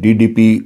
DDP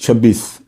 26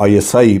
ISI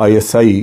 ISI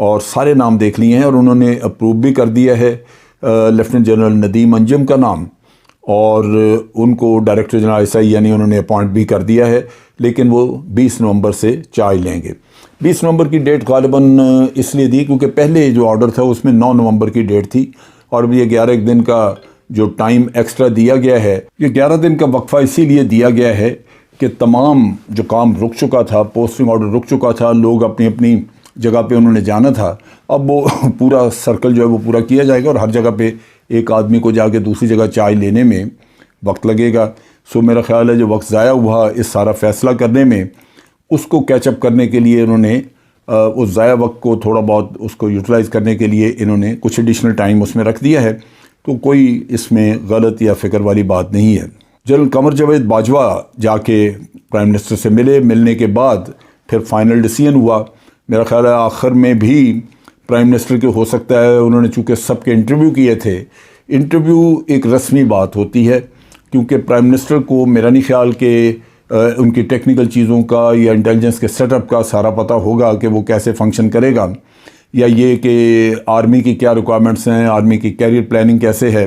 اور سارے نام دیکھ لیے ہیں اور انہوں نے اپروو بھی کر دیا ہے لیفٹیننٹ جنرل ندیم انجم کا نام، اور ان کو ڈائریکٹر جنرل SI یعنی انہوں نے اپوائنٹ بھی کر دیا ہے، لیکن وہ 20 نومبر سے چارج لیں گے۔ 20 نومبر کی ڈیٹ غالباً اس لیے دی کیونکہ پہلے جو آرڈر تھا اس میں 9 نومبر کی ڈیٹ تھی، اور اب یہ 11 دن کا جو ٹائم ایکسٹرا دیا گیا ہے، یہ 11 دن کا وقفہ اسی لیے دیا گیا ہے کہ تمام جو کام رک چکا تھا، پوسٹنگ آرڈر رک چکا تھا، لوگ اپنی اپنی جگہ پہ انہوں نے جانا تھا، اب وہ پورا سرکل جو ہے وہ پورا کیا جائے گا، اور ہر جگہ پہ ایک آدمی کو جا کے دوسری جگہ چارج لینے میں وقت لگے گا۔ سو میرا خیال ہے جو وقت ضائع ہوا اس سارا فیصلہ کرنے میں، اس کو کیچ اپ کرنے کے لیے انہوں نے اس ضائع وقت کو تھوڑا بہت اس کو یوٹیلائز کرنے کے لیے انہوں نے کچھ ایڈیشنل ٹائم اس میں رکھ دیا ہے، تو کوئی اس میں غلط یا فکر والی بات نہیں ہے۔ جنرل قمر جاوید باجوہ جا کے پرائم منسٹر سے ملنے کے بعد پھر فائنل ڈیسیژن ہوا۔ میرا خیال ہے آخر میں بھی پرائم منسٹر کے ہو سکتا ہے، انہوں نے چونکہ سب کے انٹرویو کیے تھے، انٹرویو ایک رسمی بات ہوتی ہے، کیونکہ پرائم منسٹر کو میرا نہیں خیال کہ ان کی ٹیکنیکل چیزوں کا یا انٹیلیجنس کے سیٹ اپ کا سارا پتہ ہوگا کہ وہ کیسے فنکشن کرے گا، یا یہ کہ آرمی کی کیا ریکوائرمنٹس ہیں، آرمی کی کیریئر پلاننگ کیسے ہے،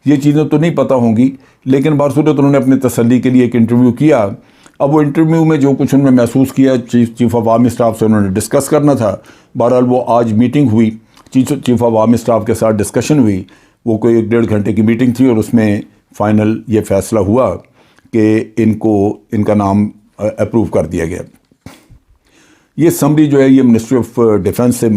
یہ چیزیں تو نہیں پتہ ہوں گی، لیکن بہرصورت انہوں نے اپنے تسلی کے لیے ایک انٹرویو کیا۔ اب وہ انٹرویو میں جو کچھ انہوں نے محسوس کیا چیف آف آرمی اسٹاف سے انہوں نے ڈسکس کرنا تھا۔ بہرحال وہ آج میٹنگ ہوئی، چیف آف آرمی اسٹاف کے ساتھ ڈسکشن ہوئی، وہ کوئی 1.5 گھنٹے کی میٹنگ تھی، اور اس میں فائنل یہ فیصلہ ہوا کہ ان کا نام اپروو کر دیا گیا۔ یہ سمری جو ہے یہ منسٹری آف ڈیفنس سے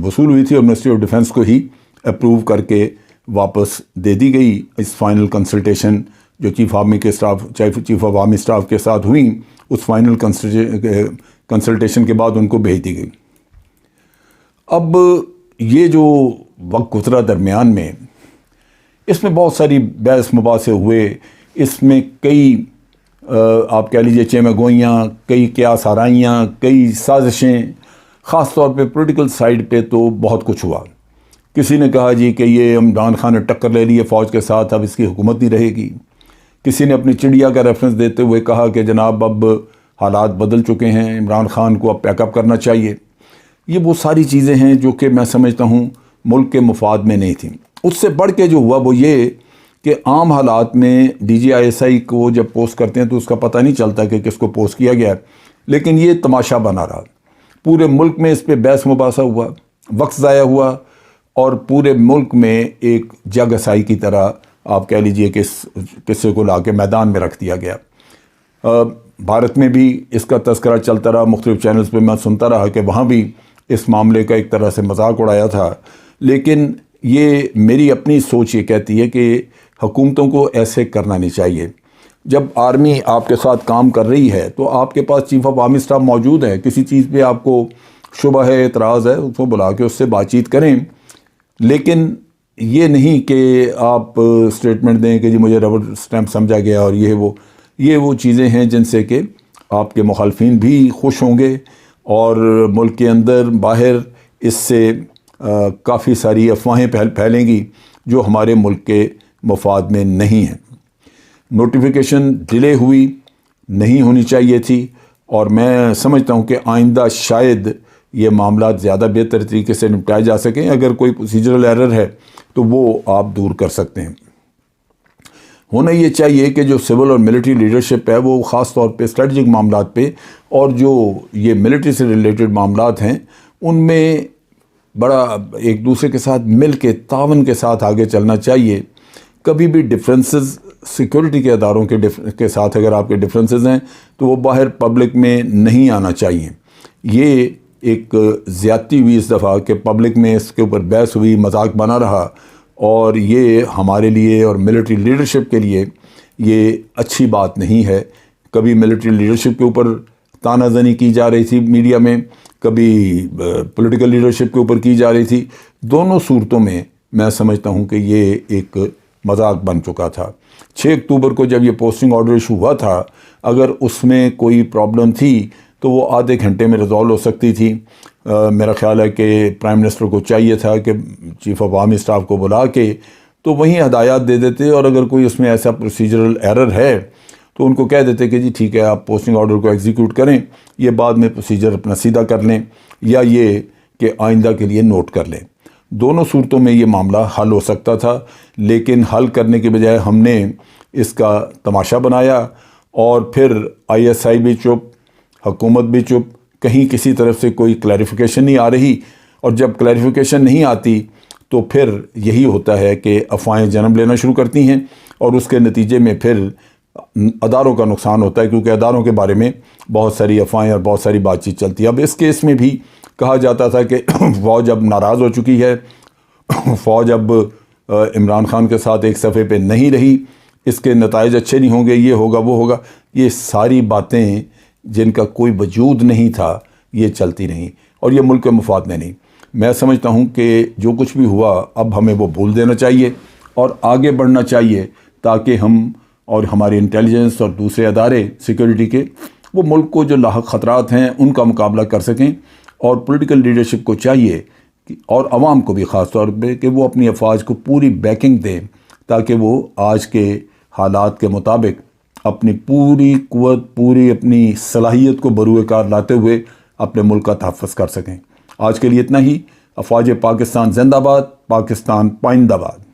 وصول ہوئی تھی، اور منسٹری آف ڈیفنس کو ہی اپروو کر کے واپس دے دی گئی۔ اس فائنل کنسلٹیشن جو چیف آف آرمی اسٹاف کے ساتھ ہوئی، اس فائنل کنسلٹیشن کے بعد ان کو بھیج دی گئی۔ اب یہ جو وقت گزرا درمیان میں، اس میں بہت ساری بحث مباحثے ہوئے، اس میں کئی آپ کہہ لیجئے چیمہ گوئیاں، کئی قیاس آرائیاں، کئی سازشیں، خاص طور پہ پولیٹیکل سائیڈ پہ تو بہت کچھ ہوا۔ کسی نے کہا جی کہ یہ عمران خان نے ٹکر لے لی ہے فوج کے ساتھ، اب اس کی حکومت نہیں رہے گی۔ کسی نے اپنی چڑیا کا ریفرنس دیتے ہوئے کہا کہ جناب اب حالات بدل چکے ہیں، عمران خان کو اب پیک اپ کرنا چاہیے۔ یہ وہ ساری چیزیں ہیں جو کہ میں سمجھتا ہوں ملک کے مفاد میں نہیں تھیں۔ اس سے بڑھ کے جو ہوا وہ یہ کہ عام حالات میں DGI کو جب پوسٹ کرتے ہیں تو اس کا پتہ نہیں چلتا کہ کس کو پوسٹ کیا گیا ہے، لیکن یہ تماشا بنا رہا، پورے ملک میں اس پہ بحث مباحثہ ہوا، وقت ضائع ہوا، اور پورے ملک میں ایک جگ ہسائی کی طرح آپ کہہ لیجئے کہ اس قصے کو لا کے میدان میں رکھ دیا گیا۔ بھارت میں بھی اس کا تذکرہ چلتا رہا، مختلف چینلز پہ میں سنتا رہا کہ وہاں بھی اس معاملے کا ایک طرح سے مذاق اڑایا تھا، لیکن یہ میری اپنی سوچ یہ کہتی ہے کہ حکومتوں کو ایسے کرنا نہیں چاہیے۔ جب آرمی آپ کے ساتھ کام کر رہی ہے تو آپ کے پاس چیف آف آرمی اسٹاف موجود ہے، کسی چیز پہ آپ کو شبہ ہے، اعتراض ہے، اس کو بلا کے اس سے بات چیت کریں، لیکن یہ نہیں کہ آپ اسٹیٹمنٹ دیں کہ جی مجھے ربر اسٹیمپ سمجھا گیا اور یہ وہ چیزیں ہیں جن سے کہ آپ کے مخالفین بھی خوش ہوں گے، اور ملک کے اندر باہر اس سے کافی ساری افواہیں پھیلیں گی جو ہمارے ملک کے مفاد میں نہیں ہیں۔ نوٹیفیکیشن ڈیلے ہوئی، نہیں ہونی چاہیے تھی، اور میں سمجھتا ہوں کہ آئندہ شاید یہ معاملات زیادہ بہتر طریقے سے نپٹائے جا سکیں۔ اگر کوئی پروسیجرل ایرر ہے تو وہ آپ دور کر سکتے ہیں۔ ہونا یہ چاہیے کہ جو سول اور ملٹری لیڈرشپ ہے وہ خاص طور پہ اسٹریٹجک معاملات پہ، اور جو یہ ملٹری سے ریلیٹڈ معاملات ہیں ان میں بڑا ایک دوسرے کے ساتھ مل کے تعاون کے ساتھ آگے چلنا چاہیے۔ کبھی بھی ڈفرینسز سیکورٹی کے اداروں کے ساتھ اگر آپ کے ڈفرینسز ہیں تو وہ باہر پبلک میں نہیں آنا چاہیے۔ یہ ایک زیادتی ہوئی اس دفعہ کہ پبلک میں اس کے اوپر بحث ہوئی، مذاق بنا رہا، اور یہ ہمارے لیے اور ملٹری لیڈرشپ کے لیے یہ اچھی بات نہیں ہے۔ کبھی ملٹری لیڈرشپ کے اوپر تانہ زنی کی جا رہی تھی میڈیا میں، کبھی پولیٹیکل لیڈرشپ کے اوپر کی جا رہی تھی۔ دونوں صورتوں میں میں سمجھتا ہوں کہ یہ ایک مذاق بن چکا تھا۔ 6 اکتوبر کو جب یہ پوسٹنگ آرڈر ایشو ہوا تھا، اگر اس میں کوئی پرابلم تھی تو وہ آدھے گھنٹے میں ریزالو ہو سکتی تھی۔ میرا خیال ہے کہ پرائم منسٹر کو چاہیے تھا کہ چیف آف آرمی اسٹاف کو بلا کے تو وہیں ہدایات دے دیتے، اور اگر کوئی اس میں ایسا پروسیجرل ایرر ہے تو ان کو کہہ دیتے کہ جی ٹھیک ہے آپ پوسٹنگ آرڈر کو ایگزیکیوٹ کریں، یہ بعد میں پروسیجر اپنا سیدھا کر لیں، یا یہ کہ آئندہ کے لیے نوٹ کر لیں۔ دونوں صورتوں میں یہ معاملہ حل ہو سکتا تھا، لیکن حل کرنے کے بجائے ہم نے اس کا تماشا بنایا، اور پھر ISI بھی چپ، حکومت بھی چپ، کہیں کسی طرف سے کوئی کلیریفیکیشن نہیں آ رہی، اور جب کلیریفیکیشن نہیں آتی تو پھر یہی ہوتا ہے کہ افواہیں جنم لینا شروع کرتی ہیں، اور اس کے نتیجے میں پھر اداروں کا نقصان ہوتا ہے، کیونکہ اداروں کے بارے میں بہت ساری افواہیں اور بہت ساری بات چیت چلتی ہے۔ اب اس کیس میں بھی کہا جاتا تھا کہ فوج اب ناراض ہو چکی ہے، فوج اب عمران خان کے ساتھ ایک صفحے پہ نہیں رہی، اس کے نتائج اچھے نہیں ہوں گے، یہ ہوگا وہ ہوگا، یہ ساری باتیں جن کا کوئی وجود نہیں تھا یہ چلتی رہیں، اور یہ ملک کے مفاد میں نہیں۔ میں سمجھتا ہوں کہ جو کچھ بھی ہوا اب ہمیں وہ بھول دینا چاہیے اور آگے بڑھنا چاہیے، تاکہ ہم اور ہماری انٹیلیجنس اور دوسرے ادارے سیکیورٹی کے وہ ملک کو جو لاحق خطرات ہیں ان کا مقابلہ کر سکیں، اور پولیٹیکل لیڈرشپ کو چاہیے اور عوام کو بھی خاص طور پہ کہ وہ اپنی افواج کو پوری بیکنگ دیں، تاکہ وہ آج کے حالات کے مطابق اپنی پوری قوت، پوری اپنی صلاحیت کو بروئے کار لاتے ہوئے اپنے ملک کا تحفظ کر سکیں۔ آج کے لیے اتنا ہی۔ افواج پاکستان زندہ باد، پاکستان پائندہ باد۔